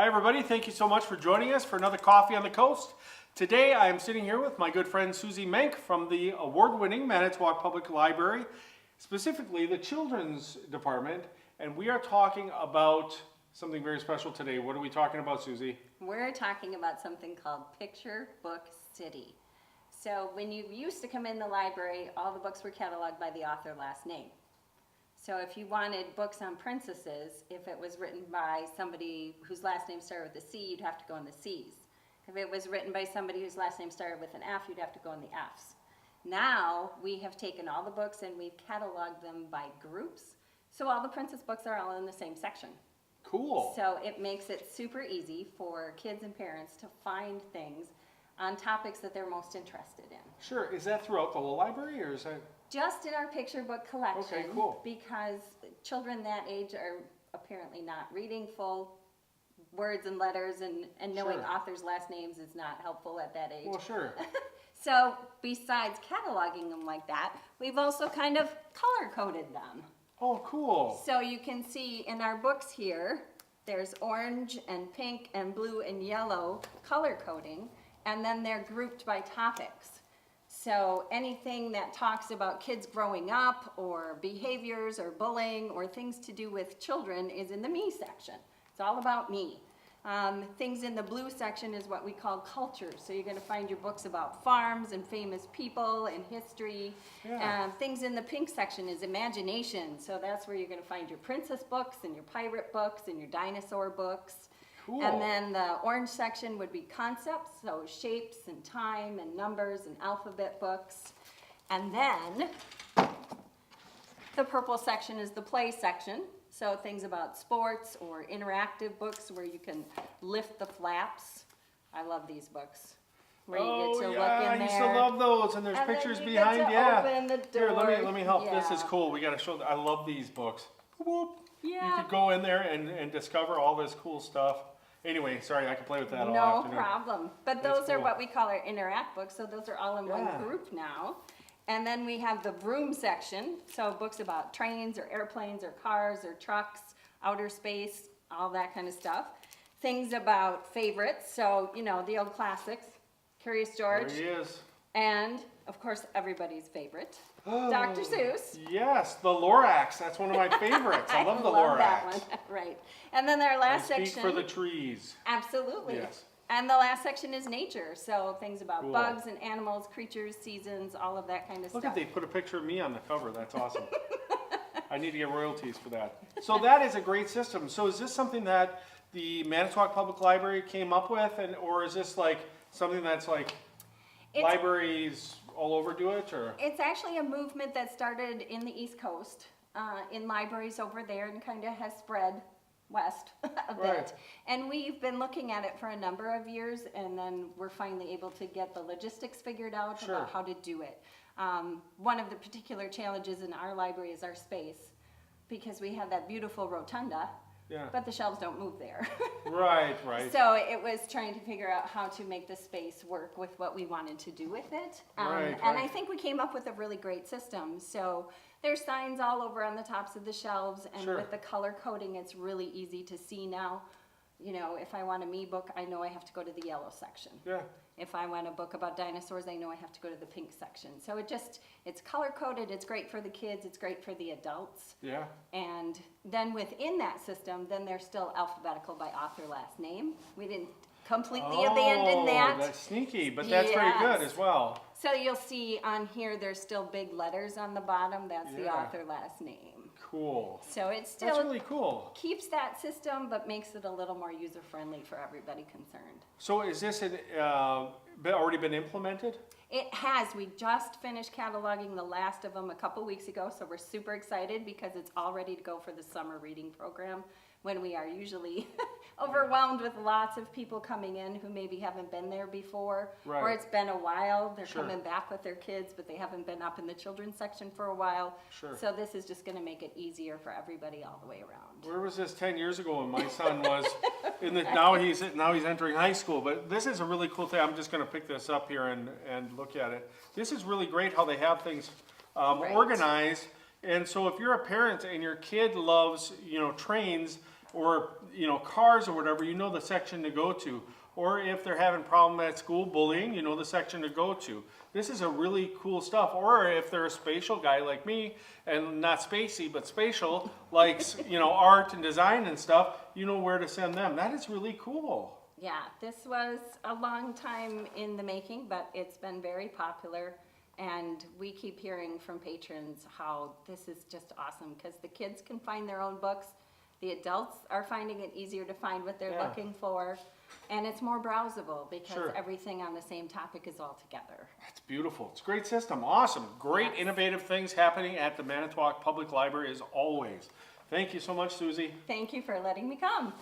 Hi everybody, thank you so much for joining us for another Coffee on the Coast. Today I am sitting here with my good friend Susie Menk from the award-winning Manitowoc Public Library, specifically the Children's Department, and we are talking about something very special today. What are we talking about, Susie? We're talking about something called Picture Book City. So when you used to come in the library, all the books were cataloged by the author last name. So if you wanted books on princesses, if it was written by somebody whose last name started with a C, you'd have to go in the C's. If it was written by somebody whose last name started with an F, you'd have to go in the F's. Now we have taken all the books and we've cataloged them by groups. So all the princess books are all in the same section. Cool. So it makes it super easy for kids and parents to find things on topics that they're most interested in. Sure. Is that throughout the whole library or is that? Just in our picture book collection. Okay, cool. Because children that age are apparently not reading full words and letters, and knowing Sure. authors' last names is not helpful at that age. Well, sure. So besides cataloging them like that, we've also kind of color-coded them. Oh, cool. So you can see in our books here, there's orange and pink and blue and yellow color coding, and then they're grouped by topics. So anything that talks about kids growing up or behaviors or bullying or things to do with children is in the me section. It's all about me. Things in the blue section is what we call culture. So you're going to find your books about farms and famous people and history. Yeah. Things in the pink section is imagination. So that's where you're going to find your princess books and your pirate books and your dinosaur books. Cool. And then the orange section would be concepts, so shapes and time and numbers and alphabet books. And then the purple section is the play section. So things about sports or interactive books where you can lift the flaps. I love these books. Where you get to look in there. I used to love those, and there's And then pictures you behind. get to Yeah. open the Here, door. let me help. This is Yeah. cool. We got to show. I love these books. Whoop. Yeah. You could go in there and discover all this cool stuff. Anyway, sorry, I can play with that all No afternoon. problem. But That's those are cool. what we call our interact books, so those are all in Yeah. one group now. And then we have the vroom section, so books about trains or airplanes or cars or trucks, outer space, all that kind of stuff. Things about favorites, so, you know, the old classics, Curious George, There he is. and, of course, everybody's favorite, Dr. Seuss. Yes, the Lorax. That's one of my favorites. I love the Lorax. that one, right. And then our I last speak section. for the trees. Absolutely. Yes. And the last section is nature, so things about Cool. bugs and animals, creatures, seasons, all of that kind of Look stuff. at they put a picture of me on the cover. That's awesome. I need to get royalties for that. So that is a great system. So is this something that the Manitowoc Public Library came up with, or is this like something that's like It's- libraries all over do it, or? It's actually a movement that started in the East Coast, in libraries over there, and kind of has spread west a bit. Right. And we've been looking at it for a number of years, and then we're finally able to get the logistics figured out Sure. about how to do it. One of the particular challenges in our library is our space, because we have that beautiful rotunda, Yeah. but the shelves don't move there. Right, right. So it was trying to figure out how to make the space work with what we wanted to do with it. Right, And I right. think we came up with a really great system. So there's signs all over on the tops of the shelves, and Sure. with the color coding, it's really easy to see now. You know, if I want a me book, I know I have to go to the yellow section. Yeah. If I want a book about dinosaurs, I know I have to go to the pink section. So it's color coded, it's great for the kids, it's great for the adults. Yeah. And then within that system, then they're still alphabetical by author last name. We didn't completely abandon that. That's sneaky, but that's very good Yes. as well. So you'll see on here, there's still big letters on the bottom. That's the Yeah. author last name. Cool. So it That's still really cool. keeps that system, but makes it a little more user-friendly for everybody concerned. So is this already been implemented? It has. We just finished cataloging the last of them a couple weeks ago, so we're super excited because it's all ready to go for the summer reading program, when we are usually overwhelmed with lots of people coming in who maybe haven't been there before, or Right. it's been a while. They're Sure. coming back with their kids, but they haven't been up in the children's section for a while. Sure. So this is just going to make it easier for everybody all the way around. Where was this 10 years ago when my son was in the, now he's entering high school, but this is a really cool thing. I'm just going to pick this up here and look at it. This is really great how they have things Right. organized. And so if you're a parent and your kid loves, trains or, you know, cars or whatever, you know the section to go to. Or if they're having problem at school, bullying, you know the section to go to. This is a really cool stuff. Or if they're a spatial guy like me, and not spacey, but spatial, likes, you know, art and design and stuff, you know where to send them. That is really cool. Yeah, this was a long time in the making, but it's been very popular. And we keep hearing from patrons how this is just awesome, because the kids can find their own books. The adults are finding it easier to find what they're looking for. And it's more browsable because everything on the same topic is all together. That's beautiful. It's a great system. Awesome. Great innovative things happening at the Manitowoc Public Library as always. Thank you so much, Susie. Thank you for letting me come.